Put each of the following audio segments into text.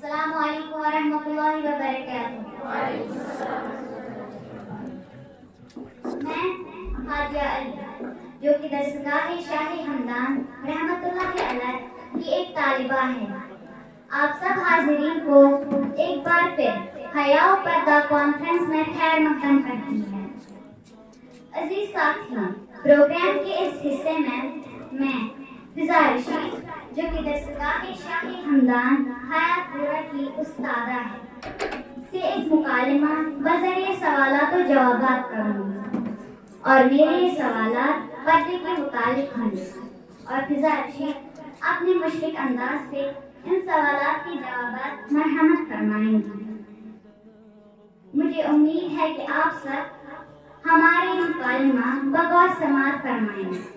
السلام علیکم ورحمۃ اللہ وبرکاتہ۔ میں حاجیہ علی جو کہ درسگاہ شاہ ہمدان رحمۃ اللہ علیہ کی ایک طالبہ ہے، آپ سب حاضرین کو ایک بار پھر حیا و پردہ کانفرنس میں خیر مقدم کرتی ہے۔ عزیز ساتھی، پروگرام کے اس حصے میں فضا رشید جو کہ درسگاہ شاہ ہمدان حیات پورہ کی استادہ ہے سے ایک مکالمہ بذریعہ سوالات و جوابات کروں گی، اور میرے یہ سوالات پردے کے متعلق ہوں گے، اور فضا رشید اپنے مشرق انداز سے ان سوالات کے جوابات مرحمت فرمائیں گی۔ مجھے امید ہے کہ آپ سب ہمارے مکالمہ بغور سماعت فرمائیں گے۔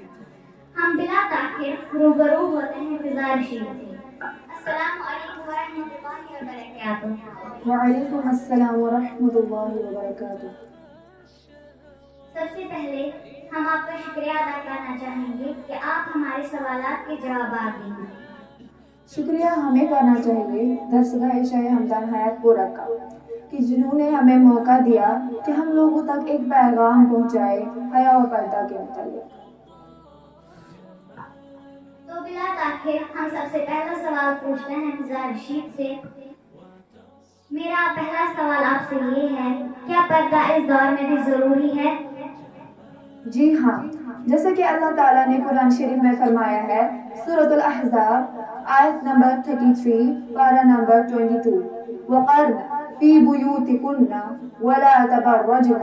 ہم بلا تاخیر روبرو ہوتے ہیں فضا رشید سے۔ السلام علیکم ورحمۃ اللہ وبرکاتہ۔ وعلیکم السلام ورحمۃ اللہ وبرکاتہ۔ سب سے پہلے ہم آپ کا شکریہ ادا کرنا چاہیں گے کہ آپ ہمارے سوالات کے جوابات دیں۔ شکریہ ہمیں کرنا چاہیے درسگاہ شاہ ہمدان حیات پورہ کا، کہ جنہوں نے ہمیں موقع دیا کہ ہم لوگوں تک ایک پیغام پہنچائے حیا و پردہ کے متعلق۔ تو بلا تاخیر ہم سب سے پہلا سوال پوچھتے ہیں فضا رشید سے۔ میرا پہلا سوال آپ سے یہ ہے، کیا پردہ اس دور میں بھی ضروری ہے؟ جی ہاں، جیسا کہ اللہ تعالیٰ نے قرآن شریف میں فرمایا ہے، سورۃ الاحزاب آیت نمبر 33 پارہ نمبر 22، وَقَرْنَ فِي بُيُوتِكُنَّ وَلَا تَبَرَّجْنَ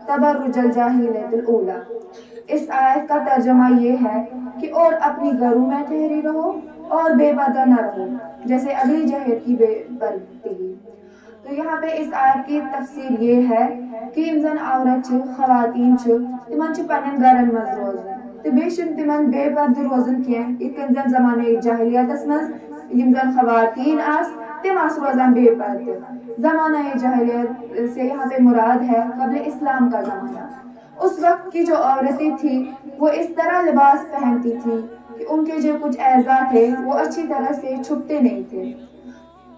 تَبَرُّجَ الْجَاهِلِيَّةِ الْأُولَىٰ۔ اس آیت کا ترجمہ یہ ہے کہ اور اپنی گھروں میں ٹھہری رہو اور بے پردہ نہ رہو جیسے اگلی جہر کی بے پردگی۔ تو یہاں پہ اس آیت کی تفسیر یہ ہے کہ یم زن عورت چھ خواتین چھ تمن چھ پنن گرن مز روزن تو بیٚیہِ چھنہٕ تمن بے پردٕ روزن کینٛہہ، یِتھ کٔنۍ زن زمانہ جاہلیتس منٛز یم زن خواتین آس تم آس روزان بے پردٕ۔ زمانہ جاہلیت سے یہاں پہ مراد ہے قبل اسلام کا زمانہ۔ اس وقت کی جو عورتیں تھیں وہ اس طرح لباس پہنتی تھی کہ ان کے جو کچھ اعضاء تھے وہ اچھی طرح سے چھپتے نہیں تھے۔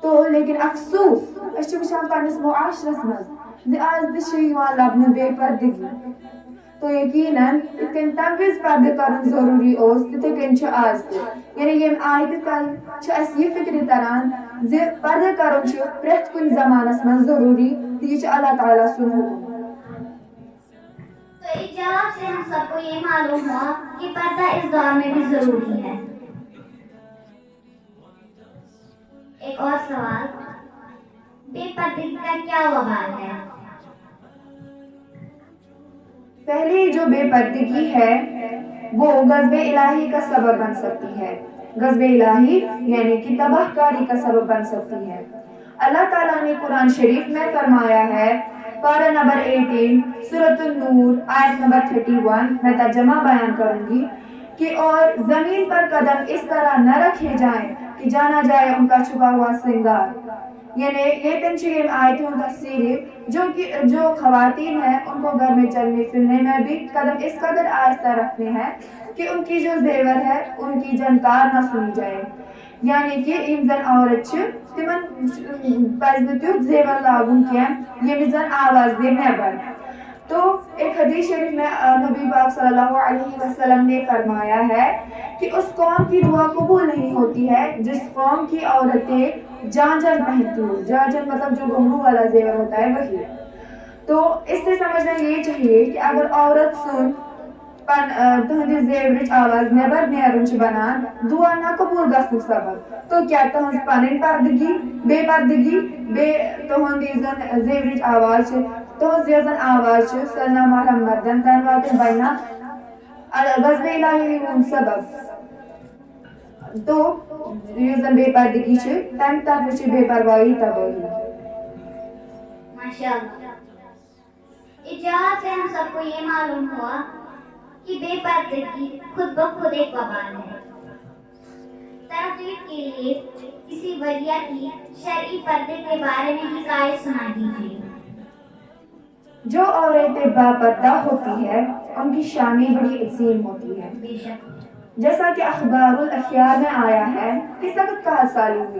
تو لیکن افسوس اس وچھان پنس معاشرس مز آج تہ لبنہ بے پردگی، تو یقیناً یتھ کن تمہ وز پردٕ کرن ضروری اوس تتھے کن آج تہ، یعنی یم آیتہ تل اس یہ فکر تران زِ پردٕ کرن پرٛٮ۪تھ کُنہِ زمانس مز ضروری تہٕ یہ اللہ تعالیٰ سُنٛد حکم۔ تو اس جواب سے ہم سب کو یہ معلوم ہوا کہ پردہ اس دور میں بھی ضروری ہے۔ ایک اور سوال، بے پردگی کا کیا وبال ہے؟ پہلی جو بے پردگی ہے وہ غضب الہی کا سبب بن سکتی ہے۔ غضب الہی یعنی کہ تباہ کاری کا سبب بن سکتی ہے۔ اللہ تعالیٰ نے قرآن شریف میں فرمایا ہے، پارہ نمبر 18 سورۃ النور آیت نمبر 31، میں ترجمہ بیان کروں گی کہ اور زمین پر قدم اس طرح نہ رکھے جائیں کہ جانا جائے ان کا چھپا ہوا سنگار۔ یعنی یہ تنشیر آیتوں تفسیر جو خواتین ہیں ان کو گھر میں چلنے پھرنے میں بھی قدم اس قدر آہستہ رکھنے ہیں کہ ان کی جو زیور ہے ان کی جنکار نہ سنی جائے، یعنی کہ یم زن عورت تمن پزِ نہٕ تیُتھ زیور لاگُن کینٛہہ ییٚمہِ زن آواز دے نیبر۔ تو ایک حدیث شریف میں نبی پاک صلی اللہ علیہ وسلم نے فرمایا ہے کہ اس قوم کی دعا قبول نہیں ہوتی ہے جس قوم کی عورتیں جانجن پہنتی ہو۔ جانجن مطلب جو گھنگرو والا زیور ہوتا ہے وہی۔ تو اس سے سمجھنا یہ چاہیے کہ اگر عورت سن تہندِ زیورٕچ آواز نیبر نیرُن چھُ بنان دعا نہ قبول گژھنُک سبب، تو کیا تہنٛز پنٕنۍ پردگی بے پردگی تہنٛد یُس زن زیورٕچ آواز چھِ تہنٛز یۄس زن آواز چھِ سۄ نامحرم مردن تام واتٕنۍ بننا غضبِ الہی ہُنٛد سبب۔ تو یُس زن بے پردگی چھِ تمہِ طرفہٕ چھِ بے پرواہی تبٲہی۔ ماشاءاللہ، اس جواب سے ہم سب کو یہ معلوم ہوا کہ بے پردگی خود بخود ایک وبال ہے۔ ترغیب کے لیے کسی ولیہ کی شرعی پردے کے بارے میں حکایت سنا دیجیے۔ جو عورتیں باپردہ ہوتی ہے ان کی شانیں بڑی عظیم ہوتی ہے، بے شک جیسا کہ اخبار الاخیار میں آیا ہے کہ سخت کہا سالی ہوئی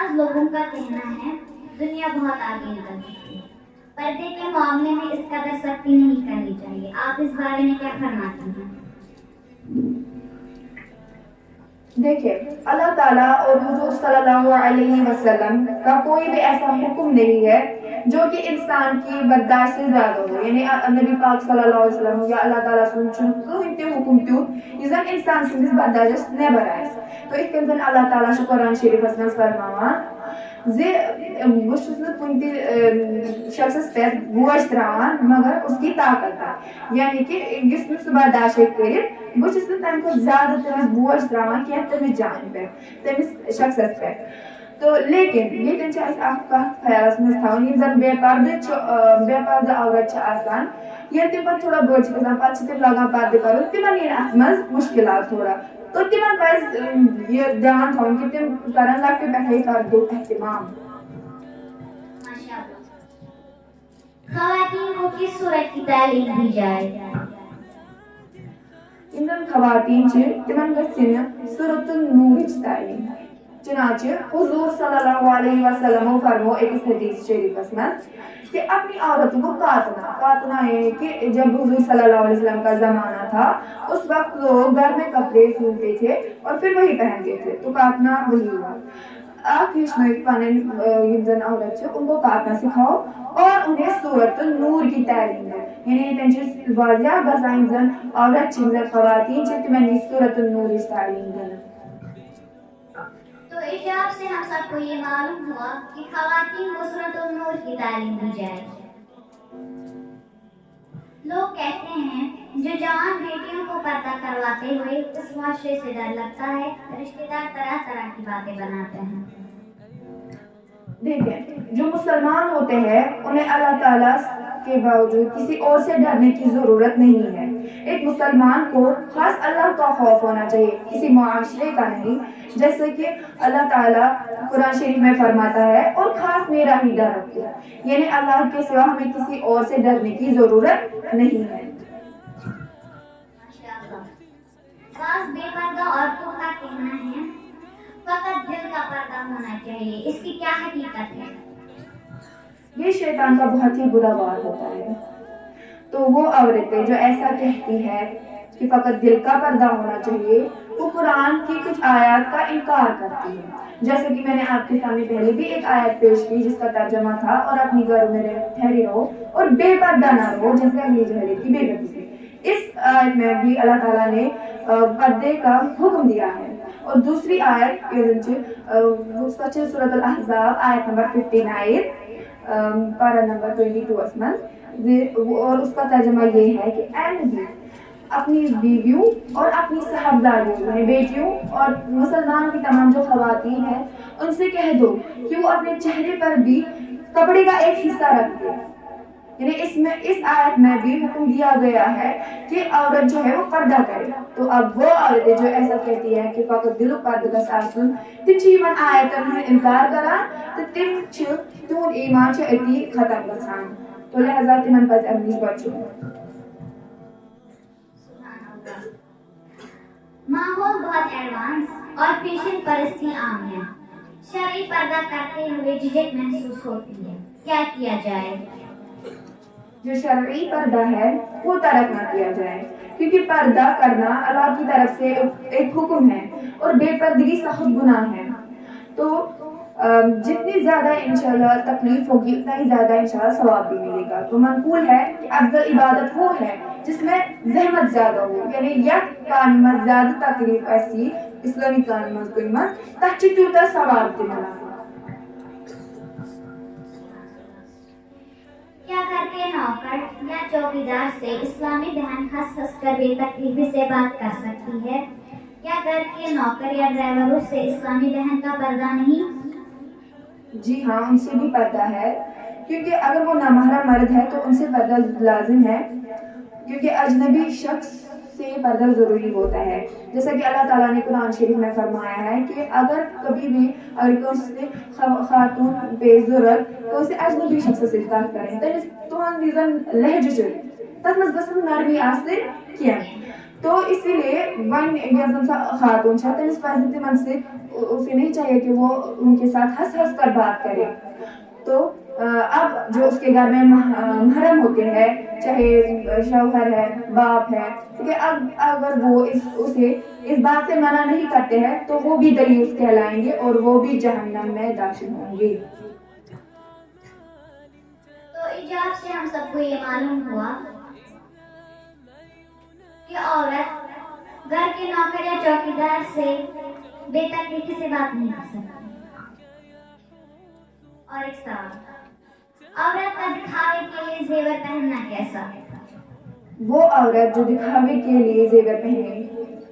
بعض لوگوں کا کہنا ہے دنیا بہت آگے نکل چکی ہے، پردے کے معاملے میں اس قدر سختی نہیں کرنی چاہیے، آپ اس بارے میں کیا فرماتے ہیں؟ دیکھیں، اللہ تعالیٰ اور حضور صلی اللہ علیہ وسلم کا کوئی بھی ایسا حکم نہیں ہے جو کہ انسان کی برداشت سے زیادہ ہو، یعنی نبی پاک صلی اللہ علیہ وسلم یا اللہ تعالیٰ سن کہیں تہِ حکم تیُتھ یُس زن انسان سٕنٛدِس برداشس نٮ۪بر آسہِ، تو یِتھ کٔنۍ زن اللہ تعالیٰ چھُ قرآن شریٖفس منٛز فرماوان زِ بہٕ چھُس نہٕ کُنہِ تہِ شخصس پٮ۪ٹھ بوج تراوان مگر اس کی طاقت پر، یعنی کہ یُس نہٕ سُہ برداشت ہیٚکہِ کٔرِتھ بہٕ چھُس نہٕ تمہِ کھۄتہٕ زیادٕ تٔمِس بوج تراوان کینٛہہ تٔمِس جانہِ پٮ۪ٹھ، تٔمِس شخصس پٮ۪ٹھ. تو لیکن ییٚتٮ۪ن چھِ اَسہِ اکھ کتھ خیالس منٛز تھاوٕنۍ، یِم زن بے پردٕ چھِ بے پردٕ عورت چھِ آسان، ییٚلہِ تِم پتہٕ تھوڑا بٔڑ چھِ گژھان پتہٕ چھِ تِم لاگان پردٕ کرُن، تِمن یِن اتھ منٛز مُشکلات تھوڑا، تو تِمن پزِ یہِ دھیان تھاوُن کہِ تِم کرن لۄکٹہِ پٮ۪ٹھے پردُک احتمام. خواتین کو کس صورت کی تعلیم دی جائے؟ یِم زن خواتین چھِ تِمن گژھِ یِنہٕ سورۃ النوٗرٕچ تعلیٖم، چنانچہ حضور صلی اللہ علیہ وسلم فرمو ایک حدیث شریفس منٛز کہ اپنی عورتوں کو کاتنا ہے کہ جب حضور صلی اللہ علیہ وسلم کا زمانہ تھا اس وقت لوگ گھر میں کپڑے سلتے تھے اور پھر وہی پہنتے تھے، تو کاتنا وہی ہوا. آپ ہیچنٲیِو پنٕنۍ یِم زن عورت چھِ ان کو کاتنا سکھاؤ اور انہیں سورۃ النور کی تعلیم دو، یعنی ییٚتٮ۪ن چھِ واریاہ گژھان یِم زن عورت چھِ یِم زن خواتین چھِ تِمن یی سورۃ النورٕچ تعلیٖم دِنہٕ. تو ایجاب سے ہم سب کو یہ معلوم ہوا کہ خواتین کو سورۃ النور کی تعلیم دی جائے. لوگ کہتے ہیں جو جوان بیٹیوں کو پردہ کرواتے ہوئے اس معاشرے سے ڈر لگتا ہے، رشتے دار طرح طرح کی باتیں بناتے ہیں. دیکھیں، جو مسلمان ہوتے ہیں انہیں اللہ تعالیٰ کے باوجود کسی اور سے ڈرنے کی ضرورت نہیں ہے. ایک مسلمان کو خاص اللہ کا خوف ہونا چاہیے، کسی معاشرے کا نہیں، جیسے کہ اللہ تعالیٰ قرآن شریف میں فرماتا ہے اور خاص میرا ہی ڈر رکھو، یعنی اللہ کے سوا ہمیں کسی اور سے ڈرنے کی ضرورت نہیں ہے. بعض بے پردہ عورتوں کا کہنا ہے فقط دل کا پردہ ہونا چاہیے، اس کی کیا حقیقت ہے؟ یہ شیطان کا بہت ہی برا وار ہوتا ہے. تو وہ عورتیں جو ایسا کہتی ہے کہ فقط دل کا پردہ ہونا چاہیے، وہ قرآن کی کچھ آیات کا انکار کرتی ہے. جیسے کہ میں نے آپ کے سامنے پہلے بھی ایک آیت پیش کی جس کا ترجمہ تھا اور اپنی گھروں میں ٹھہرے رہو اور بے پردہ نہ رہو جیسے اگلی جہلے کی بے پردگی سے. اس آیت میں بھی اللہ تعالیٰ نے پردے کا حکم دیا ہے. اور دوسری آیت سورۃ الاحزاب آیت نمبر 59 پارہ نمبر 22 منٛز، اور اس کا ترجمہ یہ ہے کہ اے نبی اپنی بیویوں اور اپنی صاحبزادیوں یعنی بیٹیوں اور مسلمان کی تمام جو خواتین ہیں ان سے کہہ دو کہ وہ اپنے چہرے پر بھی کپڑے کا ایک حصہ رکھ دے. یعنی اس آیت میں بھی حکم دیا گیا ہے کہ عورت جو ہے وہ پردہ کرے. تو اب وہ عورتیں جو ایسا کہتی ہیں کہ فقط دل پردہ گژھِ آسُن، تِم چھِ یِمن آیتن ہُنٛد انکار کران تہٕ تِم چھِ تِہُنٛد ایمان چھُ أتی ختم گژھان. تو لہذا تِمن پزِ اَمہِ نِش بچُن. ماحول بہت ایڈوانس اور فیشن پرستی عام ہے، شرعی پردہ کرتے ہوئے جھجک محسوس ہوتی ہے، کیا کیا جائے؟ جو شرعی پردہ ہے وہ ترک نہ کیا جائے، کیونکہ پردہ کرنا اللہ کی طرف سے ایک حکم ہے اور بے پردگی سخت گناہ ہے. تو جتنی زیادہ انشاءاللہ تکلیف ہوگی اتنا ہی زیادہ انشاءاللہ ثواب بھی ملے گا. تو منقول ہے کہ افضل عبادت وہ ہے جس میں زحمت زیادہ ہو، یعنی یک کامہِ منٛز زیادٕ تکلیف آسہِ اسلامی کامہِ منٛز کُنہِ منٛز تتھ چھُ تیوٗتاہ ثواب تہِ مِلان. کیا گھر کے نوکر یا چوکیدار سے اسلامی بہن ہنس ہنس کر بے تکلیفی سے بات کر سکتی ہے؟ کیا گھر کے نوکر یا ڈرائیوروں سے اسلامی بہن کا پردہ نہیں؟ جی ہاں، ان سے بھی پردہ ہے، کیونکہ اگر وہ نامحرم مرد ہے تو ان سے پردہ لازم ہے، کیونکہ اجنبی شخص سے پردہ ضروری ہوتا ہے. جیسا کہ اللہ تعالیٰ نے قرآن شریف میں فرمایا ہے کہ اگر کبھی بھی کوئی خاتون پہ ضرورت تو اسے اجنبی شخص سے کتھ کریں، تٔمِس تُہُنٛد یُس زن لہجہٕ چھُ تتھ منٛز گژھن نرمی آسٕنۍ کینٛہہ. تو اسی لیے ون یۄس سۄ خاتون چھےٚ تٔمِس پَزِ تِمن سۭتۍ اسے نہیں چاہیے کہ وہ ان کے ساتھ ہنس ہنس کر بات کرے. تو اب جو اس کے گھر میں محرم ہوتے ہیں چاہے شوہر ہے باپ ہے کہ اب اگر وہ اسے اس بات سے منع نہیں کرتے ہیں تو وہ بھی دیوس کہلائیں گے اور وہ بھی جہنم میں داخل ہوں گے. تو ایجاب سے ہم سب کو یہ معلوم ہوا کہ عورت گھر کے نوکر یا چوکیدار سے بے تکلیفی سے بات نہیں کر سکتی. اور ایک سوال, عورت کا دکھاوے کے لیے زیور پہننا کیسا ہے؟ وہ عورت جو دکھاوے کے لیے زیور پہنے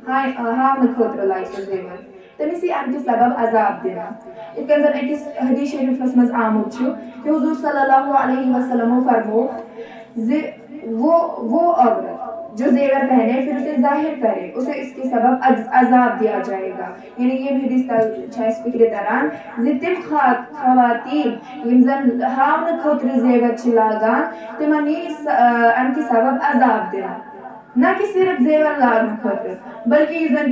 ہاں خٲطرٕ لاگہِ سُہ زیور تٔمِس یی اَمہِ کہِ سبب عذاب دِنہٕ. یِتھ کٔنۍ زن أکِس حدیث شریفس منٛز آمُت چھُ کہ حضور صلی اللہ علیہ وسلمو فرمو زِ وہ عورت جو زیور پہنے پھر اسے ظاہر کرے اسے اس کے سبب عذاب دیا جائے گا. یعنی یہ حدیث چھِ اَسہِ فِکرِ تران زِ تِم خواتین یِم زن ہاونہٕ خٲطرٕ زیور چھِ لاگان تِمن یی اَمہِ کہِ سبب عذاب دِنہٕ. نہ کہ صرف زیور لاگنہٕ خٲطرٕ بلکہ یُس زن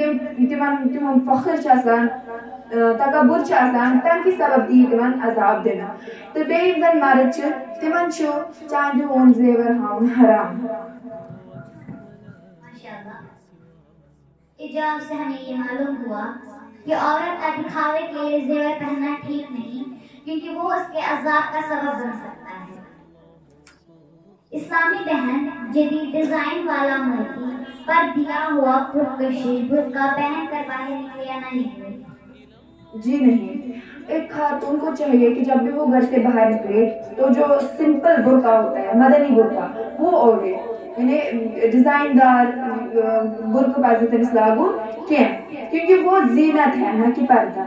تِمن فخر چھُ آسان تکبر چھُ آسان تَمہِ کہِ سبب دی تِمن عذاب دِنہٕ. تہٕ بیٚیہِ یِم زن مرد چھِ تِمن چھُ چاندِ ہُنٛد زیور ہاوُن حرام. ایجاب سے ہمیں یہ معلوم ہوا کہ عورت کا دکھاوے کے لیے زیور پہننا ٹھیک نہیں کیونکہ وہ اس کے عذاب کا سبب بن سکتا ہے. اسلامی بہن جدید ڈیزائن والا موتی پر دیا ہوا پرکشی برقع پہن کر باہر نکلے یا نہ نکلے؟ جی نہیں. ایک خاتون کو چاہیے کہ جب بھی وہ گھر سے باہر نکلے تو جو سمپل برقع ہوتا ہے مدنی برقع وہ اوڑھے. یعنی ڈیزائن دار برقع پزِ تٔمِس لاگُن کینٛہہ کیونکہ وہ زینت ہے نہ کہ پردہ.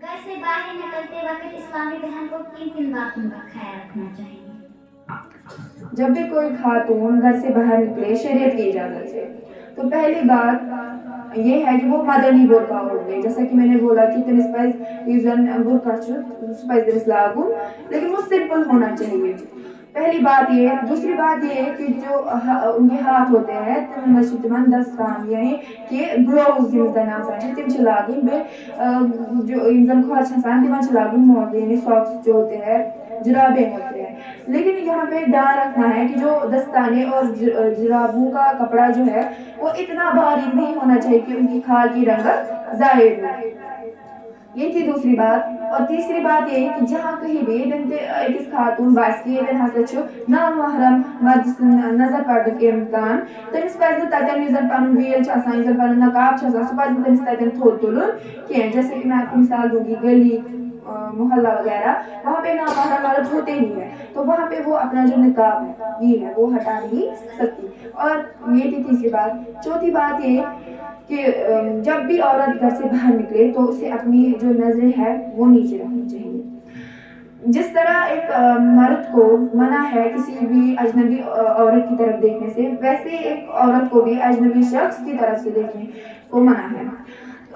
گھر سے باہر نکلتے وقت اسلامی بہن کو کن کن باتوں کا خیال رکھنا چاہیے؟ جب بھی کوئی خاتون گھر سے باہر نکلے شریعت کی اجازت سے تو پہلی بات یہ ہے کہ وہ مدنی برقع اوڑھ لے. جیسا کہ میں نے بولا کہ تٔمِس پزِ یُس زن برقع چھُ سُہ پزِ تٔمِس لاگُن لیکن وہ سمپل ہونا چاہیے. پہلی بات یہ. دوسری بات یہ ہے کہ جو ان کے ہاتھ ہوتے ہیں تِمن منٛز چھِ تِمن دستان یعنی کہ گلوز یِم زن آسان چھِ تِم چھِ لاگٕنۍ. بیٚیہِ جو یِم زن کھۄر چھِ آسان تِمن چھِ لاگُن موزٕ یعنی ساکس جو ہوتے ہیں جرابے ہوتے ہیں. لیکن یہاں پہ دھیان رکھنا ہے کہ جو دستانے اور جرابوں کا کپڑا جو ہے وہ اتنا باریک نہیں ہونا چاہیے کہ ان کی کھال کی رنگت ظاہر ہو. یہ تھی دوسری بات. اور تیسری بات یہ کہ جہاں کہیں بھی أکِس خاتون باسہِ کہ ییٚتٮ۪ن ہسا چھُ نامحرم مرد سٕنٛد نظر پڑنُک امکان تٔمِس پزِ نہٕ تتٮ۪ن یُس زن پنُن ویل چھُ آسان یُس زن پنُن نقاب چھُ آسان سُہ پزِ نہٕ تٔمِس تتٮ۪ن تھوٚد تُلُن کینٛہہ. جیسے کہ میں آپ کو مثال دوں گی گلی محلہ وغیرہ وہاں پہ نامحرم مرد ہوتے ہی ہیں تو وہاں پہ وہ اپنا جو نقاب ہے یہ ہے وہ ہٹا نہیں سکتی. اور یہ تھی تیسری بات. چوتھی بات یہ کہ جب بھی عورت گھر سے باہر نکلے تو اسے اپنی جو نظریں ہے وہ نیچے رکھنی چاہیے. جس طرح ایک مرد کو منع ہے کسی بھی اجنبی عورت کی طرف دیکھنے سے ویسے ایک عورت کو بھی اجنبی شخص کی طرف سے دیکھنے کو منع ہے.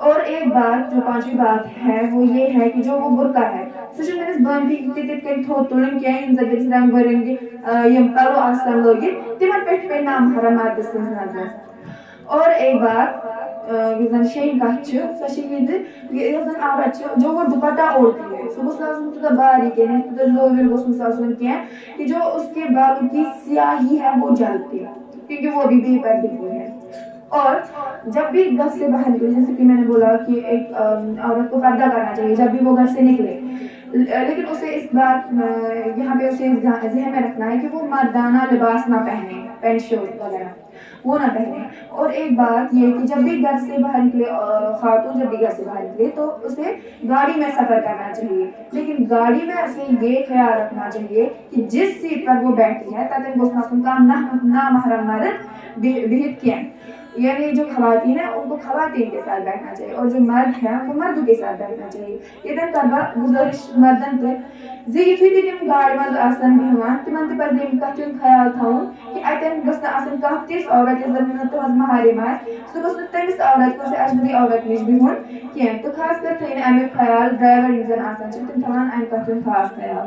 اور ایک بات جو پانچویں بات ہے وہ یہ ہے کہ جو وہ برقع ہے سُہ چھُنہٕ تٔمِس بنٛدی تِتھ کٔنۍ تھوٚد تُلُن کینٛہہ یِم زن تٔمِس رنگ برنگہِ یِم پلو آسن لٲگِتھ تِمن پٮ۪ٹھ پیٚیہِ نامحرم مردٕ سٕنٛز نظر. اور ایک بات یُس زن شیٚیِم کتھ چھِ سۄ چھِ یہِ زِ یۄس زن عورت چھِ جو وہ دوپٹہ اوڑھتی ہے سُہ گوٚژھ نہٕ آسُن تیوٗتاہ باریک یعنی تیوٗتاہ لوٚوِل گوٚژھ نہٕ آسُن کینٛہہ کہ جو اس کے بالوں کی سیاہی ہے وہ جلتی کیونکہ وہ بھی بے پردگی ہے. اور جب بھی گھر سے باہر نکلے جیسے کہ میں نے بولا کہ ایک عورت کو پردہ کرنا چاہیے جب بھی وہ گھر سے نکلے لیکن اسے اس بات یہاں پہ اسے ذہن میں رکھنا ہے کہ وہ مردانہ لباس نہ پہنے پینٹ شرٹ وغیرہ وہ نہ پہنے. اور ایک بات یہ کہ جب بھی گھر سے باہر نکلے خاتون جب بھی گھر سے باہر نکلے تو اسے گاڑی میں سفر کرنا چاہیے لیکن گاڑی میں اسے یہ خیال رکھنا چاہیے کہ جس سیٹ پر وہ بیٹھی ہے تتٮ۪ن گوٚژھ نہٕ آسُن کانٛہہ نامحرم مرد بِہِتھ کینٛہہ. یعنی جو خواتین ہیں ان کو خواتین کے ساتھ بیٹھنا چاہیے اور جو مرد ہیں وہ مردوں کے ساتھ بیٹھنا چاہیے. ییٚتٮ۪ن کرٕ بہٕ گُزٲرِش مردن تہِ زِ یُتھُے تہِ تِم گاڑِ منٛز آسن بیٚہوان تِمن تہِ پزِ ییٚمہِ کتھِ ہُنٛد خیال تھاوُن کہ اتٮ۪ن گٔژھ نہٕ آسٕنۍ کانٛہہ تِژھ عورت یۄس زن نہٕ تٕہنٛز محرم آسہِ سُہ گوٚژھ نہٕ تٔمِس عورت کٲنٛسہِ اجنبی عورت نِش بِہُن کینٛہہ. تہٕ خاص کر تھٲیِن امیُک خیال ڈرایور یِم زن آسان چھِ تِم تھاوان امہِ کتھِ ہُنٛد خاص خیال.